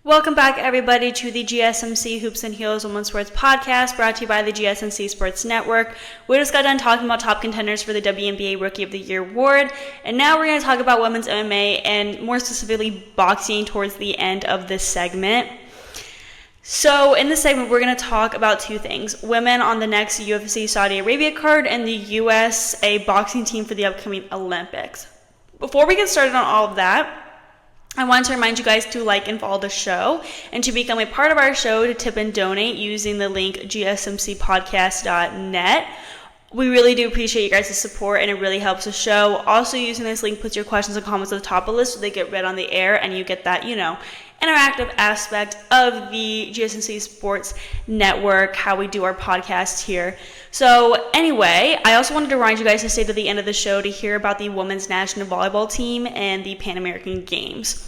Welcome back, everybody, to the GSMC Hoops and Heels Women's Sports Podcast, brought to you by the GSMC Sports Network. We just got done talking about top contenders for the WNBA Rookie of the Year award, and now we're going to talk about women's MMA and more specifically boxing towards the end of this segment. So in this segment, we're going to talk about two things: women on the next UFC Saudi Arabia card and the USA boxing team for the upcoming Olympics. Before we get started on all of that, I want to remind you guys to like and follow the show and to become a part of our show to tip and donate using the link GSMCPodcast.net. We really do appreciate you guys' support, and it really helps the show. Also, using this link puts your questions and comments at the top of the list so they get read on the air and you get that, interactive aspect of the GSMC Sports Network, how we do our podcast here. So anyway, I also wanted to remind you guys to stay to the end of the show to hear about the women's national volleyball team and the Pan American Games.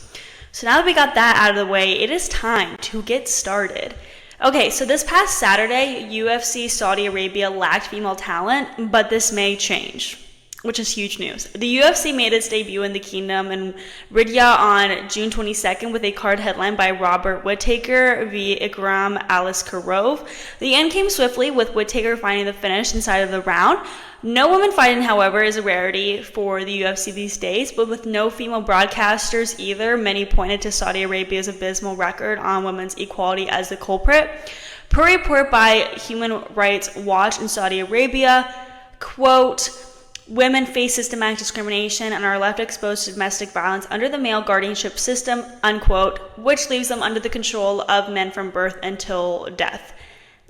So now that we got that out of the way, it is time to get started. Okay, so this past Saturday, UFC Saudi Arabia lacked female talent, but this may change, which is huge news. The UFC made its debut in the Kingdom in Riyadh on June 22nd with a card headlined by Robert Whittaker v. Ikram Aliskerov. The end came swiftly, with Whittaker finding the finish inside of the round. No women fighting, however, is a rarity for the UFC these days, but with no female broadcasters either, many pointed to Saudi Arabia's abysmal record on women's equality as the culprit. Per report by Human Rights Watch in Saudi Arabia, quote, "Women face systematic discrimination and are left exposed to domestic violence under the male guardianship system," unquote, which leaves them under the control of men from birth until death.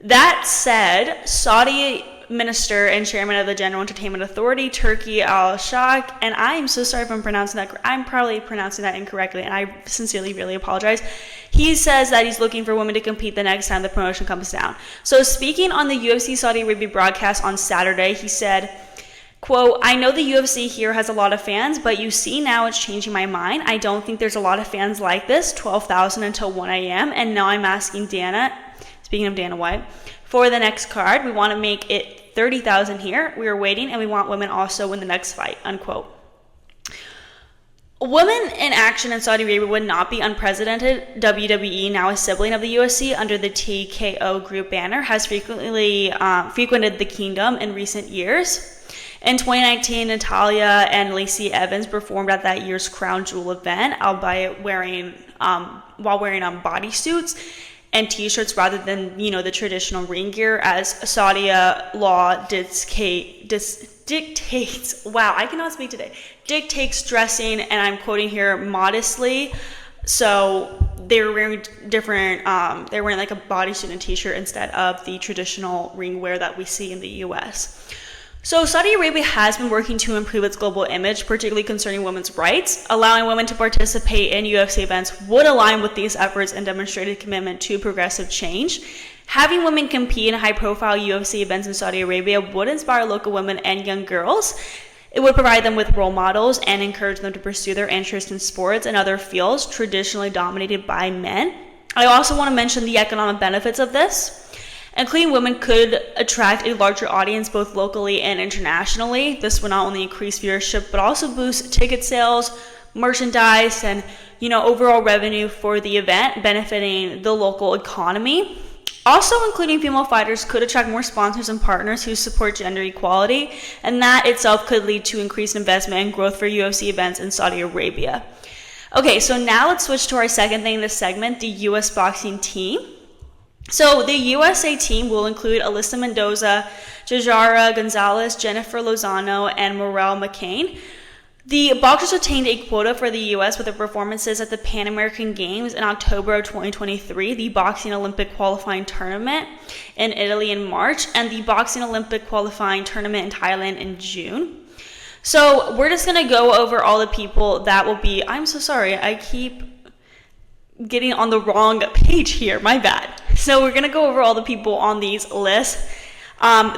That said, Saudi Minister and Chairman of the General Entertainment Authority, Turki Al-Shaq, and I am so sorry if I'm pronouncing that. I'm probably pronouncing that incorrectly, and I sincerely really apologize. He says that he's looking for women to compete the next time the promotion comes down. So speaking on the UFC Saudi Arabia broadcast on Saturday, he said, quote, "I know the UFC here has a lot of fans, but you see now it's changing my mind. I don't think there's a lot of fans like this, 12,000 until 1 a.m. And now I'm asking Dana," speaking of Dana White, "for the next card. We want to make it 30,000 here. We are waiting, and we want women also in the next fight," unquote. Women in action in Saudi Arabia would not be unprecedented. WWE, now a sibling of the UFC under the TKO Group banner, has frequented the Kingdom in recent years. In 2019, Natalia and Lacey Evans performed at that year's Crown Jewel event, albeit wearing bodysuits and t-shirts rather than, the traditional ring gear, as Saudi law dictates dressing, and I'm quoting here, modestly. So they were wearing they're wearing like a bodysuit and t-shirt instead of the traditional ring wear that we see in the US. So Saudi Arabia has been working to improve its global image, particularly concerning women's rights. Allowing women to participate in UFC events would align with these efforts and demonstrate a commitment to progressive change. Having women compete in high-profile UFC events in Saudi Arabia would inspire local women and young girls. It would provide them with role models and encourage them to pursue their interest in sports and other fields traditionally dominated by men. I also want to mention the economic benefits of this. Including women could attract a larger audience both locally and internationally. This would not only increase viewership, but also boost ticket sales, merchandise, and overall revenue for the event, benefiting the local economy. Also, including female fighters could attract more sponsors and partners who support gender equality, and that itself could lead to increased investment and growth for UFC events in Saudi Arabia. Okay, so now let's switch to our second thing in this segment, the US boxing team. So the USA team will include Alyssa Mendoza, Jajara Gonzalez, Jennifer Lozano, and Morel McCain. The boxers attained a quota for the U.S. with their performances at the Pan American Games in October of 2023, the Boxing Olympic Qualifying Tournament in Italy in March, and the Boxing Olympic Qualifying Tournament in Thailand in June. So we're just going to go over all the people that will be... I'm so sorry, I keep getting on the wrong page here, my bad. So we're going to go over all the people on these lists.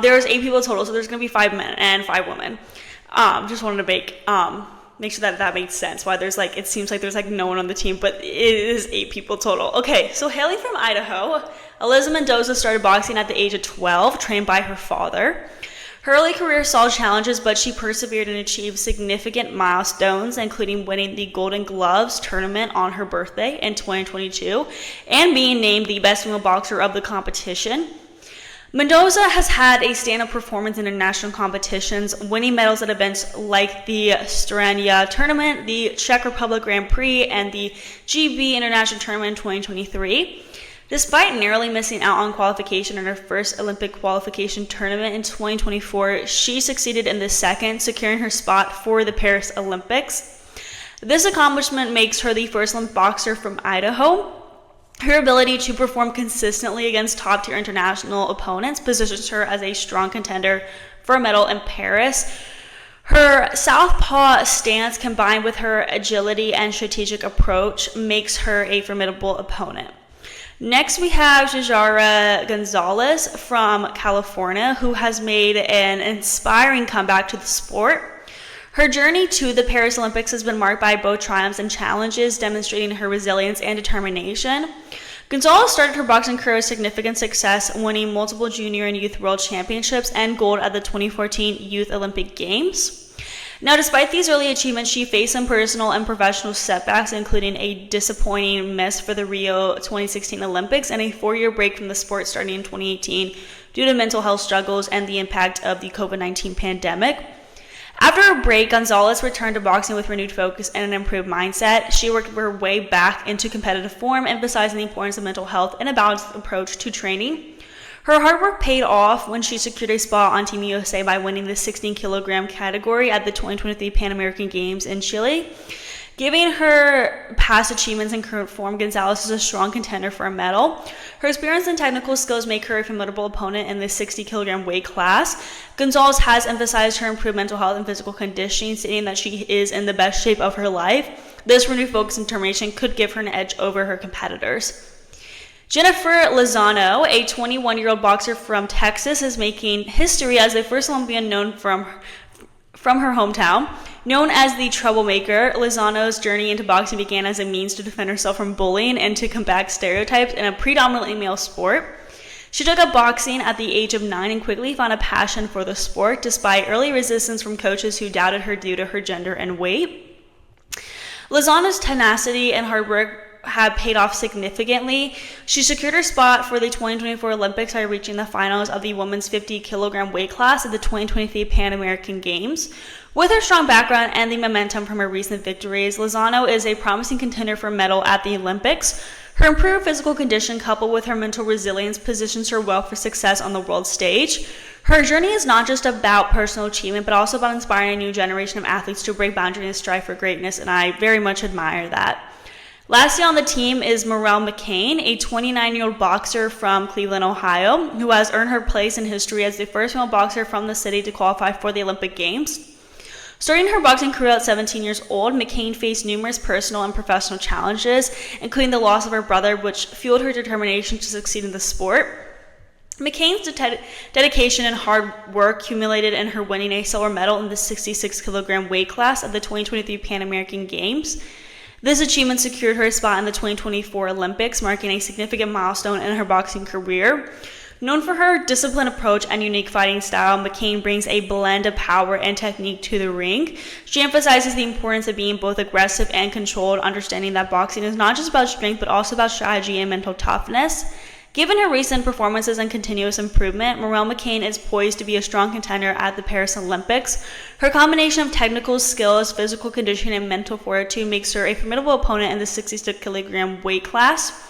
There's 8 people total, so there's going to be 5 men and 5 women. Just wanted to make sure that makes sense, why it seems like there's no one on the team, but it is 8 people total. Okay, so hailing from Idaho, Alyssa Mendoza started boxing at the age of 12, trained by her father. Her early career saw challenges, but she persevered and achieved significant milestones, including winning the Golden Gloves tournament on her birthday in 2022 and being named the best female boxer of the competition. Mendoza has had a stand-up performance in international competitions, winning medals at events like the Strania Tournament, the Czech Republic Grand Prix, and the GB International Tournament in 2023. Despite narrowly missing out on qualification in her first Olympic qualification tournament in 2024, she succeeded in the second, securing her spot for the Paris Olympics. This accomplishment makes her the first Olympic boxer from Idaho. Her ability to perform consistently against top-tier international opponents positions her as a strong contender for a medal in Paris. Her southpaw stance combined with her agility and strategic approach makes her a formidable opponent. Next, we have Jajara Gonzalez from California, who has made an inspiring comeback to the sport. Her journey to the Paris Olympics has been marked by both triumphs and challenges, demonstrating her resilience and determination. Gonzalez started her boxing career with significant success, winning multiple junior and youth world championships and gold at the 2014 Youth Olympic Games. Now, despite these early achievements, she faced some personal and professional setbacks, including a disappointing miss for the Rio 2016 Olympics and a 4-year break from the sport starting in 2018 due to mental health struggles and the impact of the COVID-19 pandemic. After a break, Gonzalez returned to boxing with renewed focus and an improved mindset. She worked her way back into competitive form, emphasizing the importance of mental health and a balanced approach to training. Her hard work paid off when she secured a spot on Team USA by winning the 16-kilogram category at the 2023 Pan American Games in Chile. Given her past achievements and current form, Gonzalez is a strong contender for a medal. Her experience and technical skills make her a formidable opponent in the 60-kilogram weight class. Gonzalez has emphasized her improved mental health and physical conditioning, stating that she is in the best shape of her life. This renewed focus and determination could give her an edge over her competitors. Jennifer Lozano, a 21-year-old boxer from Texas, is making history as the first Olympian known from her hometown. Known as the Troublemaker, Lozano's journey into boxing began as a means to defend herself from bullying and to combat stereotypes in a predominantly male sport. She took up boxing at the age of 9 and quickly found a passion for the sport, despite early resistance from coaches who doubted her due to her gender and weight. Lozano's tenacity and hard work have paid off significantly. She secured her spot for the 2024 Olympics by reaching the finals of the women's 50-kilogram weight class at the 2023 Pan American Games. With her strong background and the momentum from her recent victories, Lozano is a promising contender for a medal at the Olympics. Her improved physical condition, coupled with her mental resilience, positions her well for success on the world stage. Her journey is not just about personal achievement, but also about inspiring a new generation of athletes to break boundaries and strive for greatness, and I very much admire that. Lastly on the team is Morel McCain, a 29-year-old boxer from Cleveland, Ohio, who has earned her place in history as the first female boxer from the city to qualify for the Olympic Games. Starting her boxing career at 17 years old, McCain faced numerous personal and professional challenges, including the loss of her brother, which fueled her determination to succeed in the sport. McCain's dedication and hard work culminated in her winning a silver medal in the 66-kilogram weight class at the 2023 Pan American Games. This achievement secured her a spot in the 2024 Olympics, marking a significant milestone in her boxing career. Known for her disciplined approach and unique fighting style, McCain brings a blend of power and technique to the ring. She emphasizes the importance of being both aggressive and controlled, understanding that boxing is not just about strength, but also about strategy and mental toughness. Given her recent performances and continuous improvement, Morel McCain is poised to be a strong contender at the Paris Olympics. Her combination of technical skills, physical conditioning, and mental fortitude makes her a formidable opponent in the 66-kilogram weight class.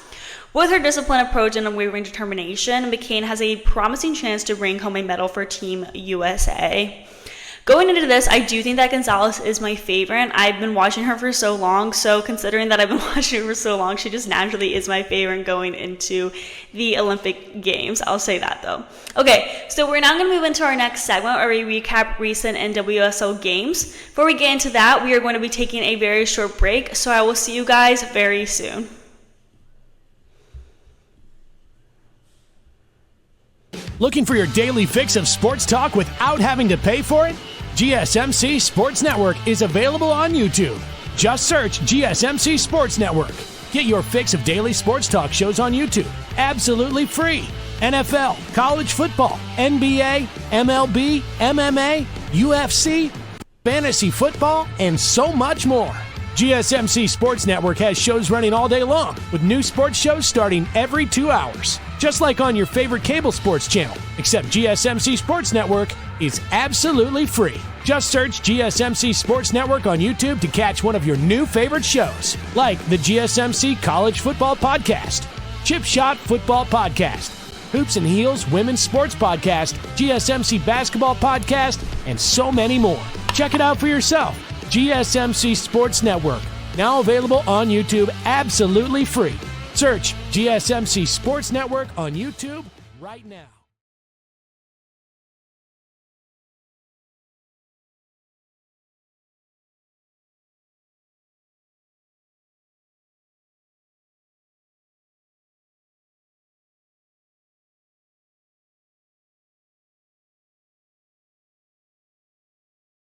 With her disciplined approach and unwavering determination, McCain has a promising chance to bring home a medal for Team USA. Going into this, I do think that Gonzalez is my favorite. I've been watching her for so long, so considering that I've been watching her for so long, she just naturally is my favorite going into the Olympic Games. I'll say that though. Okay, so we're now going to move into our next segment where we recap recent NWSL games. Before we get into that, we are going to be taking a very short break, so I will see you guys very soon. Looking for your daily fix of sports talk without having to pay for it? GSMC Sports Network is available on YouTube. Just search GSMC Sports Network. Get your fix of daily sports talk shows on YouTube, absolutely free. NFL, college football, NBA, MLB, MMA, UFC, fantasy football, and so much more. GSMC Sports Network has shows running all day long, with new sports shows starting every 2 hours. Just like on your favorite cable sports channel, except GSMC Sports Network is absolutely free. Just search GSMC Sports Network on YouTube to catch one of your new favorite shows, like the GSMC College Football Podcast, Chip Shot Football Podcast, Hoops and Heels Women's Sports Podcast, GSMC Basketball Podcast, and so many more. Check it out for yourself. GSMC Sports Network, now available on YouTube absolutely free. Search GSMC Sports Network on YouTube right now.